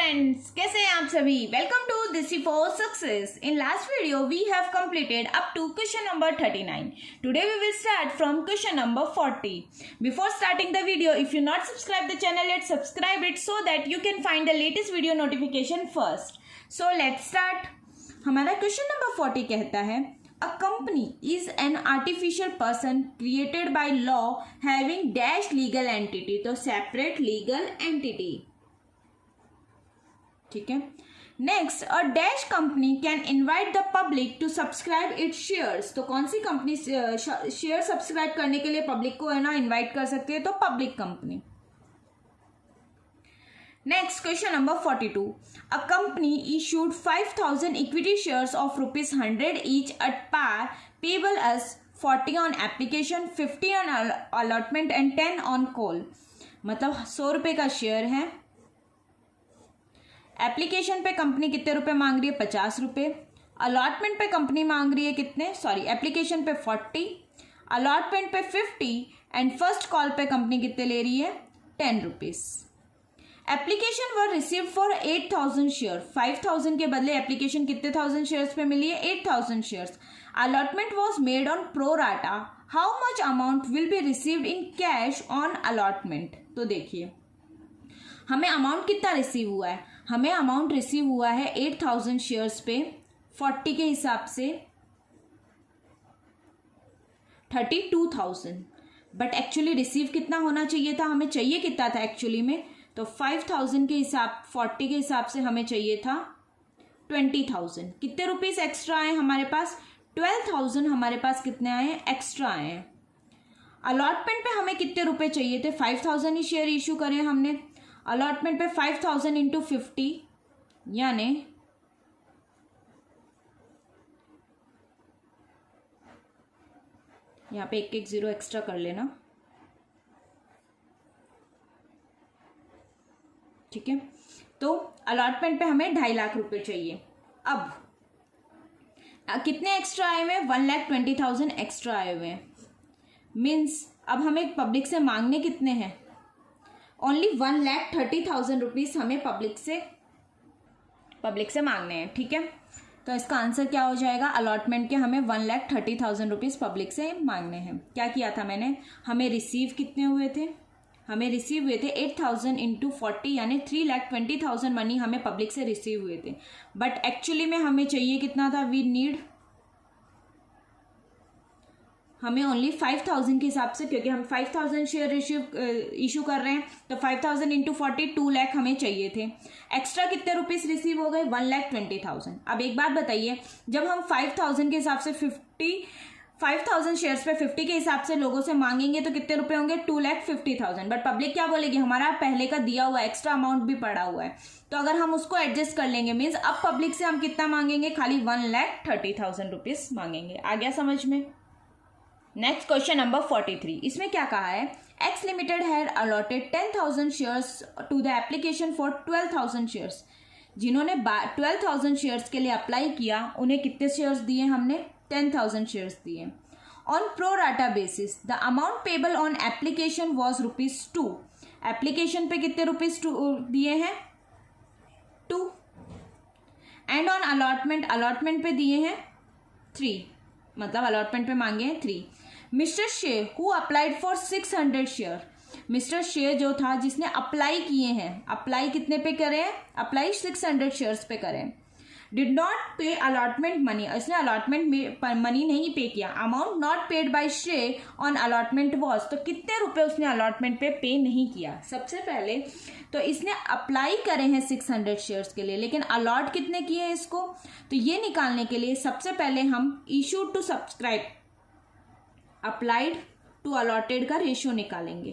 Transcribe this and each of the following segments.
friends, कैसे हैं आप सभी? Welcome to Disi for Success. In last video, we have completed up to question number 39. Today we will start from question number 40. Before starting the video, if you not subscribe the channel yet, subscribe it so that you can find the latest video notification first. So let's start. हमारा question number 40 कहता है A company is an artificial person created by law having dash legal entity. तो separate legal entity. ठीक है. Next, a dash company can invite the public to subscribe its shares. तो कौन सी company share subscribe करने के लिए public को है ना इनवाइट कर सकती है? तो public company. Next question number 42. A company issued 5000 equity shares of ₹100 each at par payable as 40 on application, 50 on allotment and 10 on call. मतलब 100 रुपये का शेयर है. एप्लीकेशन पे कंपनी कितने रुपए मांग रही है? 50 रुपये. अलॉटमेंट पे कंपनी मांग रही है कितने? एप्लीकेशन पे 40, अलॉटमेंट पे 50 एंड फर्स्ट कॉल पे कंपनी कितने ले रही है? 10 rupees. Application were receive for 8000 share. 5000 के बदले एप्लीकेशन कितने थाउजेंड शेयर्स पे मिली है? 8000 shares. Allotment was made on pro rata. How much amount will be received in cash on allotment? तो देखिए हमें अमाउंट कितना रिसीव हुआ है. हमें अमाउंट रिसीव हुआ है 8000 शेयर्स पे 40 के हिसाब से 32,000. बट एक्चुअली रिसीव कितना होना चाहिए था? हमें चाहिए कितना था एक्चुअली में? तो 5000 के हिसाब 40 के हिसाब से हमें चाहिए था 20,000. कितने रुपीस एक्स्ट्रा आए हमारे पास? 12,000 हमारे पास कितने आए हैं? एक्स्ट्रा आए हैं. अलॉटमेंट पे हमें कितने रुपए चाहिए थे? 5000 ही शेयर इशू करे हमने. अलॉटमेंट पे 5000 इंटू 50 यानी यहाँ पे एक जीरो एक्स्ट्रा कर लेना. ठीक है. तो अलॉटमेंट पे हमें 2.5 लाख रुपए चाहिए. अब कितने एक्स्ट्रा आए हुए हैं? 1,20,000 एक्स्ट्रा आए हुए हैं. मीन्स अब हमें पब्लिक से मांगने कितने हैं? ओनली 1,30,000 रुपीज़ हमें पब्लिक से मांगने हैं. ठीक है. तो इसका आंसर क्या हो जाएगा? अलॉटमेंट के हमें 1,30,000 रुपीज़ पब्लिक से मांगने हैं. क्या किया था मैंने? हमें रिसीव कितने हुए थे? हमें रिसीव हुए थे 8000 इंटू 40 यानी 3,20,000 मनी हमें पब्लिक से रिसीव हुए थे. बट एक्चुअली में हमें चाहिए कितना था? वी नीड हमें ओनली 5000 के हिसाब से, क्योंकि हम 5000 शेयर इशू कर रहे हैं तो 5000 इंटू 40 2 लाख हमें चाहिए थे. एक्स्ट्रा कितने रुपीस रिसीव हो गए? 1,20,000. अब एक बात बताइए, जब हम 5000 के हिसाब से 5000 शेयर्स पे 50 के हिसाब से लोगों से मांगेंगे तो कितने रुपए होंगे? 2,50,000. बट पब्लिक क्या बोलेगी? हमारा पहले का दिया हुआ एक्स्ट्रा अमाउंट भी पड़ा हुआ है. तो अगर हम उसको एडजस्ट कर लेंगे मीन्स अब पब्लिक से हम कितना मांगेंगे? खाली 1,30,000 रुपीज मांगेंगे. आ गया समझ में? Next question number 43. इसमें क्या कहा है? X limited had allotted 10,000 shares to the application for 12,000 shares. जिन्होंने 12,000 शेयर्स के लिए अप्लाई किया उन्हें कितने शेयर्स दिए? हमने 10,000 शेयर्स दिए. On pro rata basis the amount payable on application was ₹2. Application पे कितने रुपीज दिए हैं? 2. एंड ऑन अलॉटमेंट पे दिए हैं 3. मतलब अलॉटमेंट पे मांगे हैं 3. मिस्टर शे who applied for 600 share. Mister शे जो था जिसने अप्लाई किए हैं, अप्लाई कितने पे करें? अप्लाई 600 शेयर्स पे करें. डिड नॉट पे अलॉटमेंट मनी. इसने अलॉटमेंट मनी नहीं पे किया. अमाउंट नॉट पेड बाय शे ऑन अलॉटमेंट वॉज. तो कितने रुपए उसने अलॉटमेंट पे नहीं किया? सबसे पहले तो इसने अप्लाई करे हैं 600 शेयर्स के लिए, लेकिन अलॉट कितने किए हैं इसको? तो ये निकालने के लिए सबसे पहले हम issue to subscribe applied to allotted का रेशियो निकालेंगे.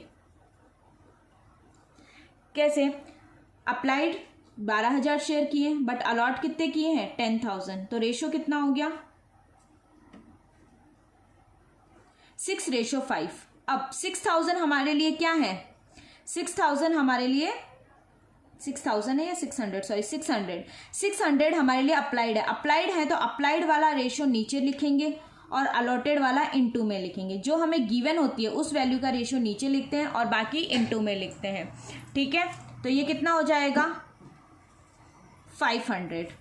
कैसे? अप्लाइड 12,000 शेयर किए बट अलॉट कितने किए हैं? 10,000. तो रेशियो कितना हो गया? 6:5. अब 6,000 हमारे लिए क्या है? 6,000 हमारे लिए 6,000 है या 600? सॉरी 600 हमारे लिए अप्लाइड है. अप्लाइड है तो अप्लाइड वाला रेशियो नीचे लिखेंगे और अलॉटेड वाला इनटू में लिखेंगे. जो हमें गिवन होती है उस वैल्यू का रेशियो नीचे लिखते हैं और बाकी इनटू में लिखते हैं. ठीक है. तो ये कितना हो जाएगा? 500।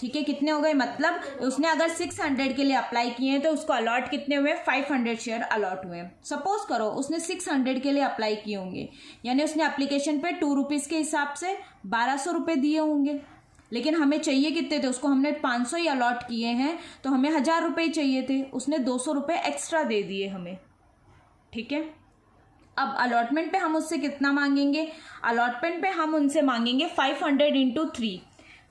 ठीक है, कितने हो गए, मतलब उसने अगर 600 के लिए अप्लाई किए हैं तो उसको अलॉट कितने हुए, 500 शेयर अलॉट हुए। सपोज करो उसने 600 के लिए अप्लाई किए होंगे, यानी उसने एप्लीकेशन पे 2 रुपीज़ के हिसाब से 1200 रुपये दिए होंगे, लेकिन हमें चाहिए कितने थे, उसको हमने 500 ही अलॉट किए हैं तो हमें 1000 रुपये ही चाहिए थे, उसने 200 रुपये एक्स्ट्रा दे दिए हमें। ठीक है, अब अलॉटमेंट पे हम उससे कितना मांगेंगे, अलॉटमेंट पे हम उनसे मांगेंगे 500 इंटू 3,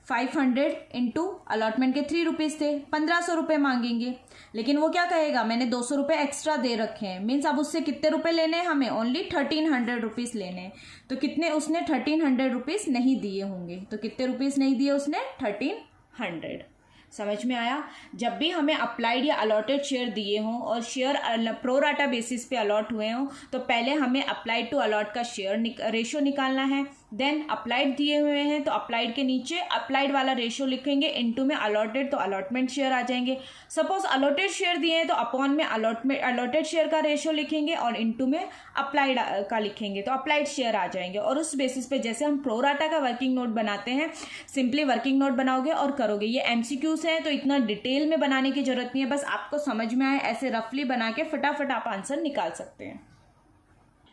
500 इंटू अलॉटमेंट के 3 रुपीज़ थे, 1500 रुपये मांगेंगे। लेकिन वो क्या कहेगा, मैंने 200 रुपये एक्स्ट्रा दे रखे हैं, मीन्स अब उससे कितने रुपए लेने हैं, हमें ओनली 1300 रुपीज़ लेने हैं। तो कितने, उसने 1300 रुपीज़ नहीं दिए होंगे, तो कितने रुपीज़ नहीं दिए उसने, 1300। समझ में आया। जब भी हमें अप्लाइड या अलॉटेड शेयर दिए हों और शेयर प्रोराटा बेसिस पे अलॉट हुए हों, तो पहले हमें अप्लाइड टू अलॉट का शेयर रेशो निकालना है। देन अप्लाइड दिए हुए हैं तो अप्लाइड के नीचे अप्लाइड वाला रेशो लिखेंगे, इनटू में अलॉटेड तो अलॉटमेंट शेयर आ जाएंगे। सपोज अलॉटेड शेयर दिए हैं तो अपॉन में अलॉटेड शेयर का रेशो लिखेंगे और इनटू में अप्लाइड का लिखेंगे तो अप्लाइड शेयर आ जाएंगे। और उस बेसिस पे जैसे हम प्रोराटा का वर्किंग नोट बनाते हैं, सिंपली वर्किंग नोट बनाओगे और करोगे। ये एमसीक्यूज हैं तो इतना डिटेल में बनाने की जरूरत नहीं है, बस आपको समझ में आए ऐसे रफली बना के फटाफट आप आंसर निकाल सकते हैं।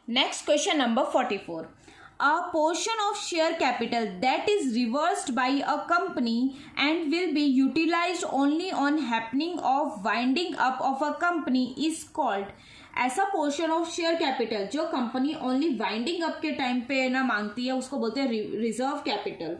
Next question number 44। A portion of share capital that is reversed by a company and will be utilized only on happening of winding up of a company is called। ऐसा पोर्शन ऑफ शेयर कैपिटल जो company only winding up के time पे ना मांगती है उसको बोलते हैं रिजर्व कैपिटल।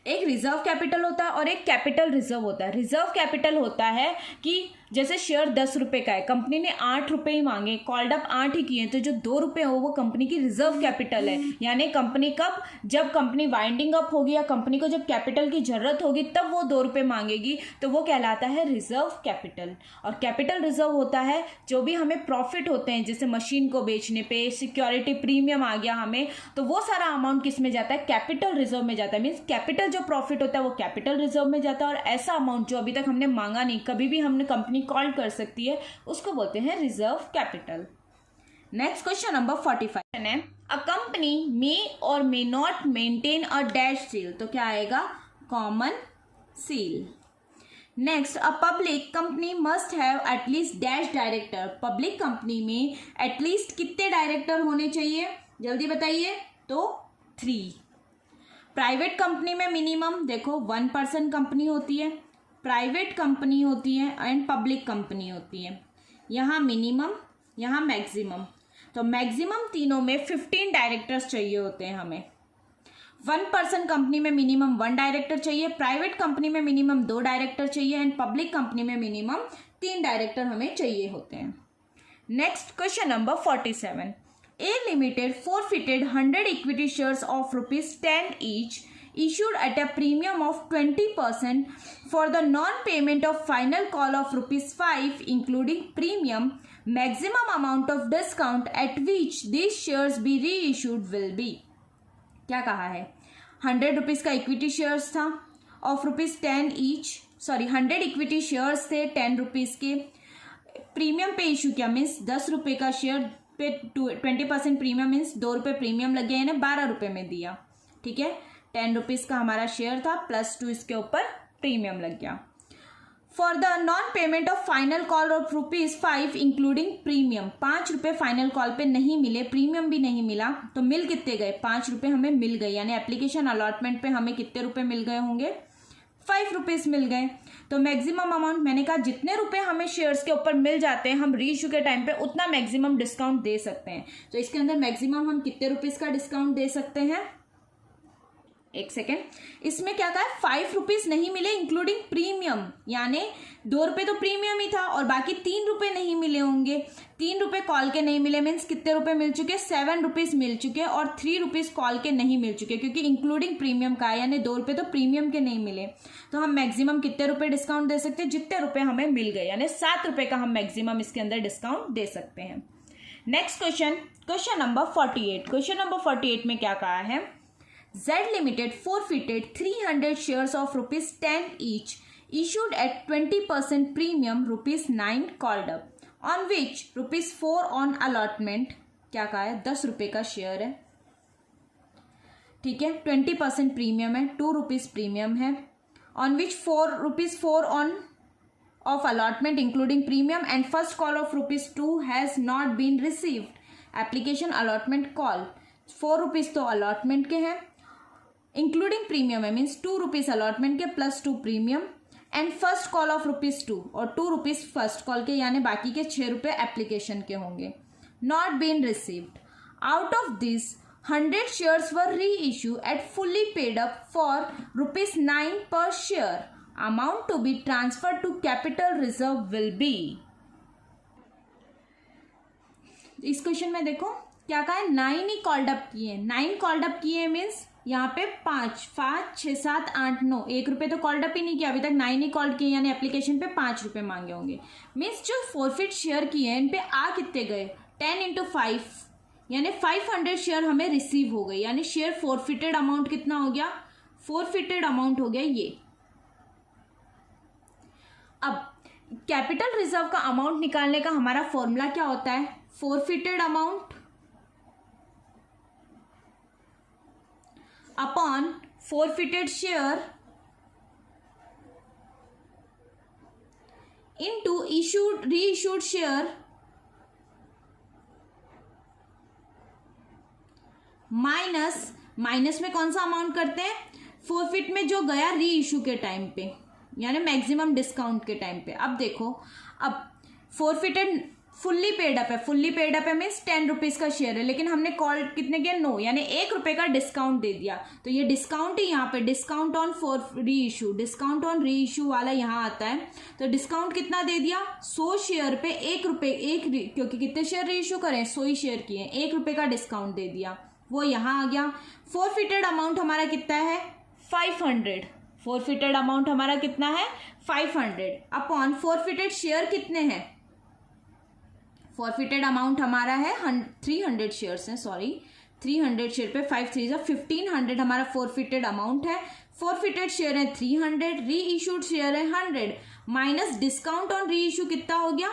एक रिजर्व कैपिटल होता है और एक कैपिटल रिजर्व होता है। रिजर्व कैपिटल होता है कि जैसे शेयर 10 रुपये का है, कंपनी ने 8 रुपये ही मांगे, कॉल्ड अप 8 ही किए, तो जो 2 रुपये हो वो कंपनी की रिजर्व कैपिटल है। यानी कंपनी कब, जब कंपनी वाइंडिंग अप होगी या कंपनी को जब कैपिटल की जरूरत होगी तब वो 2 रुपये मांगेगी, तो वो कहलाता है रिजर्व कैपिटल। और कैपिटल रिजर्व होता है जो भी हमें प्रॉफिट होते हैं, जैसे मशीन को बेचने पे सिक्योरिटी प्रीमियम आ गया हमें, तो वो सारा अमाउंट किस में जाता है, कैपिटल रिजर्व में जाता है। मीन्स कैपिटल जो प्रॉफिट होता है वो कैपिटल रिजर्व में जाता है, और ऐसा अमाउंट जो अभी तक हमने मांगा नहीं, कभी भी हमने कंपनी कॉल कर सकती है, उसको बोलते हैं reserve capital. Next question number 45 है, अ कंपनी मे और may not maintain a dash seal, तो क्या आएगा, common seal. Next, a public company must have at least dash director, public company में एटलीस्ट कितने डायरेक्टर होने चाहिए, जल्दी बताइए, तो 3। प्राइवेट कंपनी में मिनिमम देखो 1 पर्सन कंपनी होती है, प्राइवेट कंपनी होती है एंड पब्लिक कंपनी होती है। यहाँ मिनिमम, यहाँ मैक्सिमम, तो मैक्सिमम तीनों में 15 डायरेक्टर्स चाहिए होते हैं हमें। 1 पर्सन कंपनी में मिनिमम 1 डायरेक्टर चाहिए, प्राइवेट कंपनी में मिनिमम 2 डायरेक्टर चाहिए एंड पब्लिक कंपनी में मिनिमम 3 डायरेक्टर हमें चाहिए होते हैं। Next question number 47। A Limited forfeited 100 equity shares of ₹10 each issued at a premium of 20% for the non-payment of final call of ₹5 including premium. Maximum amount of discount at which these shares be reissued will be। क्या कहा है, 100 rupees का equity shares था of ₹10 each, 100 equity shares थे 10 rupees के, premium पे issue किया, means 10 रुपये का शेयर पे 20% प्रीमियम, मीन्स 2 रुपये प्रीमियम लग गया, यानी 12 रुपये में दिया। ठीक है, 10 रुपीज़ का हमारा शेयर था प्लस 2 इसके ऊपर प्रीमियम लग गया। For the non payment of final call of ₹5 including premium, 5 रुपये फाइनल कॉल पे नहीं मिले, प्रीमियम भी नहीं मिला, तो मिल कितने गए, 5 रुपये हमें मिल गए, यानी एप्लीकेशन अलॉटमेंट पे हमें कितने रुपये मिल गए होंगे, 5 रुपीज़ मिल गए। तो मैक्सिमम अमाउंट, मैंने कहा जितने रुपए हमें शेयर्स के ऊपर मिल जाते हैं हम रीइश्यू के टाइम पे उतना मैक्सिमम डिस्काउंट दे सकते हैं। तो इसके अंदर मैक्सिमम हम कितने रुपीज़ का डिस्काउंट दे सकते हैं, एक सेकेंड, इसमें क्या कहा है, 5 रुपीज़ नहीं मिले इंक्लूडिंग प्रीमियम, यानी 2 रुपये तो प्रीमियम ही था और बाकी 3 रुपये नहीं मिले होंगे। 3 रुपये कॉल के नहीं मिले, मीन्स कितने रुपए मिल चुके, 7 रुपीज़ मिल चुके और 3 रुपीज़ कॉल के नहीं मिल चुके, क्योंकि इंक्लूडिंग प्रीमियम का है, यानी 2 रुपये तो प्रीमियम के नहीं मिले। तो हम मैक्सिमम कितने रुपये डिस्काउंट दे सकते हैं, जितने रुपये हमें मिल गए, यानी 7 रुपये का हम मैक्सिमम इसके अंदर डिस्काउंट दे सकते हैं। Next question, question number 48। Question number 48 में क्या कहा है, Z Limited forfeited 300 shares of ₹10 each issued at 20% premium ₹9 called up, on which ₹4 on allotment, क्या कहा है, 10 रुपये का शेयर है, ठीक है, 20% प्रीमियम है, 2 रुपीज़ प्रीमियम है, on which 4 rupees 4 on of allotment including premium and first call of rupees 2 has not been received. Application allotment call 4 rupees तो allotment के हैं, including premium है, means 2 rupees allotment के plus 2 premium and first call of rupees 2 और 2 rupees first call के, यानी बाकी के 6 रुपये application के होंगे. Not been received. Out of this 100 shares were reissued at fully paid up for rupees 9 per share. Amount to be transferred to capital reserve will be. इस question में देखो क्या कहा है, 9 ही कॉल्ड अप किए. 9 called up किए means यहाँ पे 5 6 7 8 9, 1 रुपये तो कॉल्ड अप ही नहीं किया अभी तक, 9 ही कॉल्ड किए, यानी एप्लीकेशन पे 5 रुपये मांगे होंगे. मीन्स जो फॉरफिट शेयर किए इन पे आ कितने गए, 10 × 5 यानी 500 शेयर हमें रिसीव हो गई, यानी शेयर फॉरफिटेड अमाउंट कितना हो गया, फॉरफिटेड अमाउंट हो गया ये. अब कैपिटल रिजर्व का अमाउंट निकालने का हमारा फॉर्मूला क्या होता है, forfeited amount upon forfeited share into issued reissued share minus में कौन सा अमाउंट करते हैं, फॉरफिट में जो गया री इशू के टाइम पे, यानी मैक्सिमम डिस्काउंट के टाइम पे. अब देखो, अब फॉरफिटेड फुल्ली पेड अप है, फुल्ली पेड अप है मीन्स 10 रुपीज़ का शेयर है, लेकिन हमने कॉल कितने के, 9, यानी 1 रुपये का डिस्काउंट दे दिया. तो ये डिस्काउंट ही यहाँ पे डिस्काउंट ऑन फॉर री इशू, डिस्काउंट ऑन री इशू वाला यहाँ आता है. तो डिस्काउंट कितना दे दिया, 100 शेयर पे 1 रुपये, क्योंकि कितने शेयर री इशू करें, 100 ही शेयर किए, 1 रुपये का डिस्काउंट दे दिया, वो यहाँ आ गया. फॉरफिटेड अमाउंट हमारा कितना है, 500. फॉरफिटेड अमाउंट हमारा कितना है, 500 अपॉन फॉरफिटेड शेयर कितने हैं, फॉरफिटेड अमाउंट हमारा है 300 शेयर्स हैं, सॉरी 300 शेयर पे 5 3 1500 हमारा फॉरफिटेड अमाउंट है. फॉरफिटेड शेयर है 300, री इशूड शेयर है 100, माइनस डिस्काउंट ऑन री इशू कितना हो गया,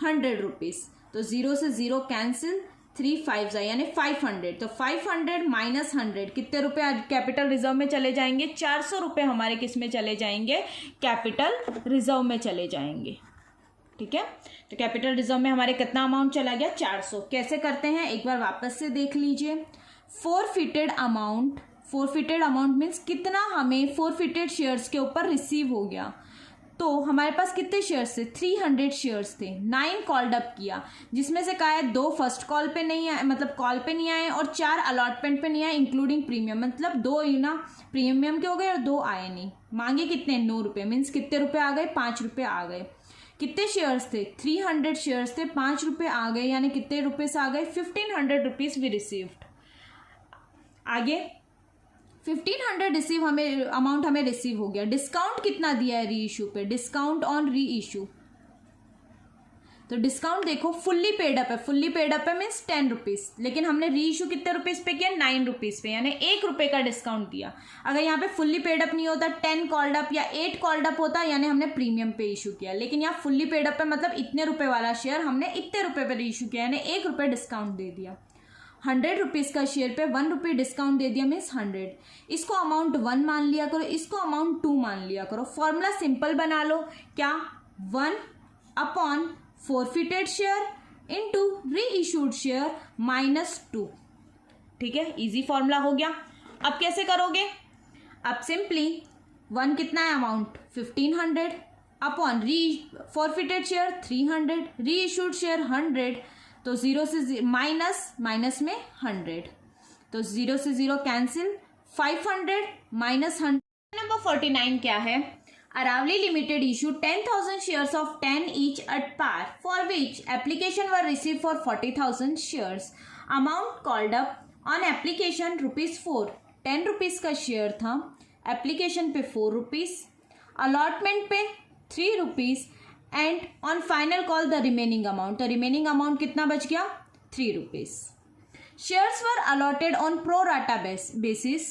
100 रुपीज़. तो 0 से 0 कैंसिल, 3 5 यानी 500. तो 500 माइनस 100 कितने रुपए कैपिटल रिजर्व में चले जाएंगे, 400 रुपये हमारे किस में चले जाएंगे, कैपिटल रिजर्व में चले जाएंगे. ठीक है, तो कैपिटल रिजर्व में हमारे कितना अमाउंट चला गया, 400. कैसे करते हैं एक बार वापस से देख लीजिए. फॉरफिटेड अमाउंट मीन्स कितना हमें फॉरफिटेड शेयर्स के ऊपर रिसीव हो गया. तो हमारे पास कितने शेयर्स थे, 300 शेयर्स थे, 9 कॉल्ड अप किया, जिसमें से कहा है 2 फर्स्ट कॉल पे नहीं आए, मतलब कॉल पे नहीं आए, और 4 अलॉटमेंट पे नहीं आए इंक्लूडिंग प्रीमियम, मतलब 2 ना प्रीमियम के हो गए और 2 आए नहीं. मांगे कितने, 9 रुपये, मीन्स कितने रुपये आ गए, 5 रुपये आ गए. कितने शेयर्स थे, 300 शेयर्स थे, 5 रुपये आ गए, यानी कितने रुपये से आ गए, 1500 रुपीज़ वी रिसीव्ड. आगे 1500 रिसीव हमें अमाउंट हमें रिसीव हो गया. डिस्काउंट कितना दिया है री इशू पे, डिस्काउंट ऑन री इशू, तो डिस्काउंट देखो फुल्ली पेड अप है, फुल्ली पेड अप है मीन्स 10 रुपीज़, लेकिन हमने री इशू कितने रुपीज़ पे किया, 9 रुपीज़ पे, यानी 1 रुपये का डिस्काउंट दिया. अगर यहाँ पे फुल्ली पेड अप नहीं होता, 10 कॉल्ड अप या 8 कॉल्ड अप होता, यानी हमने प्रीमियम पे इशू किया, लेकिन यहाँ फुल्ली पेड अप है, मतलब इतने रुपये वाला शेयर हमने इतने रुपये पे इशू किया, यानी 1 रुपये डिस्काउंट दे दिया. 100 रुपीज़ का शेयर पे 1 रुपये डिस्काउंट दे दिया मीन्स 100. इसको अमाउंट 1 मान लिया करो, इसको अमाउंट 2 मान लिया करो. फॉर्मूला सिंपल बना लो, क्या, 1 अपॉन फॉरफिटेड शेयर इनटू री इशूड शेयर माइनस 2. ठीक है, इजी फॉर्मूला हो गया. अब कैसे करोगे, अब सिंपली 1 कितना है अमाउंट, 1500 अपॉन री फॉरफिटेड शेयर 300, री इशूड शेयर 100, तो 0 से माइनस में 100, तो 0 से 0 कैंसिल, 500 माइनस 100. नंबर 49 क्या है, Aravali Limited issued 10,000 shares of 10 each at par, for which application were received for 40,000 shares. Amount called up on application ₹4. 10 rupees का शेयर था, एप्लीकेशन पे 4 रुपीज़, अलॉटमेंट पे 3 rupees, and on final call the remaining amount. तो remaining amount कितना बच गया, 3 rupees. Shares were allotted on pro rata basis.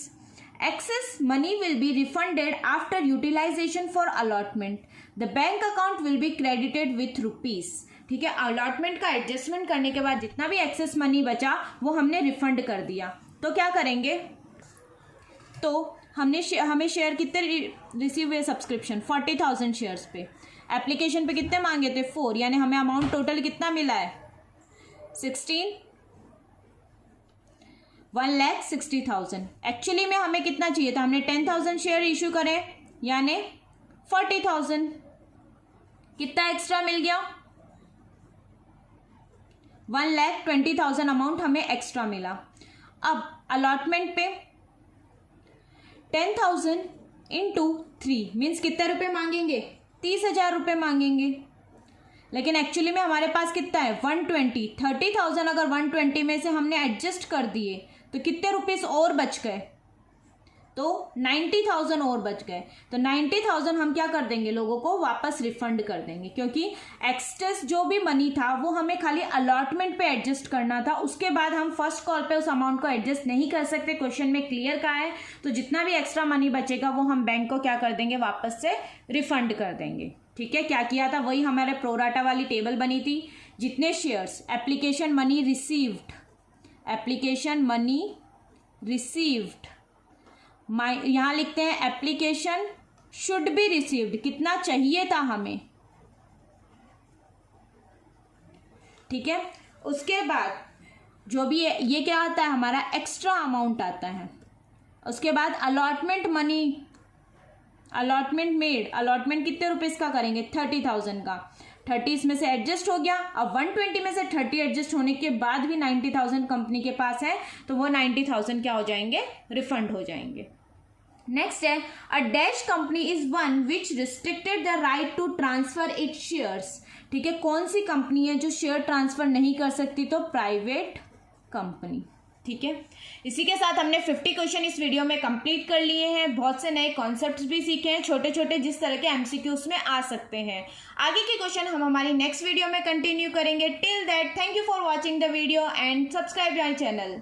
Excess money will be refunded after utilization for allotment. The bank account will be credited with rupees. ठीक है, allotment का adjustment करने के बाद जितना भी एक्सेस मनी बचा वो हमने रिफंड कर दिया. तो क्या करेंगे, तो हमें शेयर कितने रिसीव हुए सब्सक्रिप्शन 40,000 शेयर्स पे। एप्लीकेशन पे कितने मांगे थे 4, यानी हमें अमाउंट टोटल कितना मिला है 1,60,000। एक्चुअली में हमें कितना चाहिए था, हमने 10,000 शेयर इशू करे यानी 40,000। कितना एक्स्ट्रा मिल गया 1,20,000 अमाउंट हमें एक्स्ट्रा मिला। अब अलॉटमेंट पे 10,000 इंटू 3 मीन्स कितने रुपए मांगेंगे 30,000 रुपये मांगेंगे। लेकिन एक्चुअली में हमारे पास कितना है 120। 30,000 अगर 120 में से हमने एडजस्ट कर दिए तो कितने रुपीस और बच गए, तो 90,000 और बच गए। तो 90,000 हम क्या कर देंगे, लोगों को वापस रिफंड कर देंगे, क्योंकि एक्स्ट्रा जो भी मनी था वो हमें खाली अलॉटमेंट पे एडजस्ट करना था। उसके बाद हम फर्स्ट कॉल पे उस अमाउंट को एडजस्ट नहीं कर सकते, क्वेश्चन में क्लियर कहा है। तो जितना भी एक्स्ट्रा मनी बचेगा वो हम बैंक को क्या कर देंगे, वापस से रिफंड कर देंगे। ठीक है, क्या किया था, वही हमारे प्रोराटा वाली टेबल बनी थी। जितने shares application money received, application money received, यहां लिखते हैं एप्लीकेशन शुड बी रिसीव्ड, कितना चाहिए था हमें। ठीक है, उसके बाद जो भी है ये क्या आता है, हमारा एक्स्ट्रा अमाउंट आता है। उसके बाद allotment money, allotment made, allotment कितने रुपीस का करेंगे 30,000 का। 30 इसमें से एडजस्ट हो गया। अब 120 में से 30 एडजस्ट होने के बाद भी 90,000 कंपनी के पास है, तो वो 90,000 क्या हो जाएंगे, रिफंड हो जाएंगे। नेक्स्ट है a dash company is one which restricted the right to transfer it shares. ठीक है, कौन सी कंपनी है जो शेयर ट्रांसफर नहीं कर सकती, तो प्राइवेट कंपनी। ठीक है, इसी के साथ हमने 50 क्वेश्चन इस वीडियो में कंप्लीट कर लिए हैं। बहुत से नए कॉन्सेप्ट्स भी सीखे हैं, छोटे छोटे, जिस तरह के एमसीक्यूज में आ सकते हैं। आगे के क्वेश्चन हम हमारी नेक्स्ट वीडियो में कंटिन्यू करेंगे। Till that thank you for watching the video and subscribe my channel.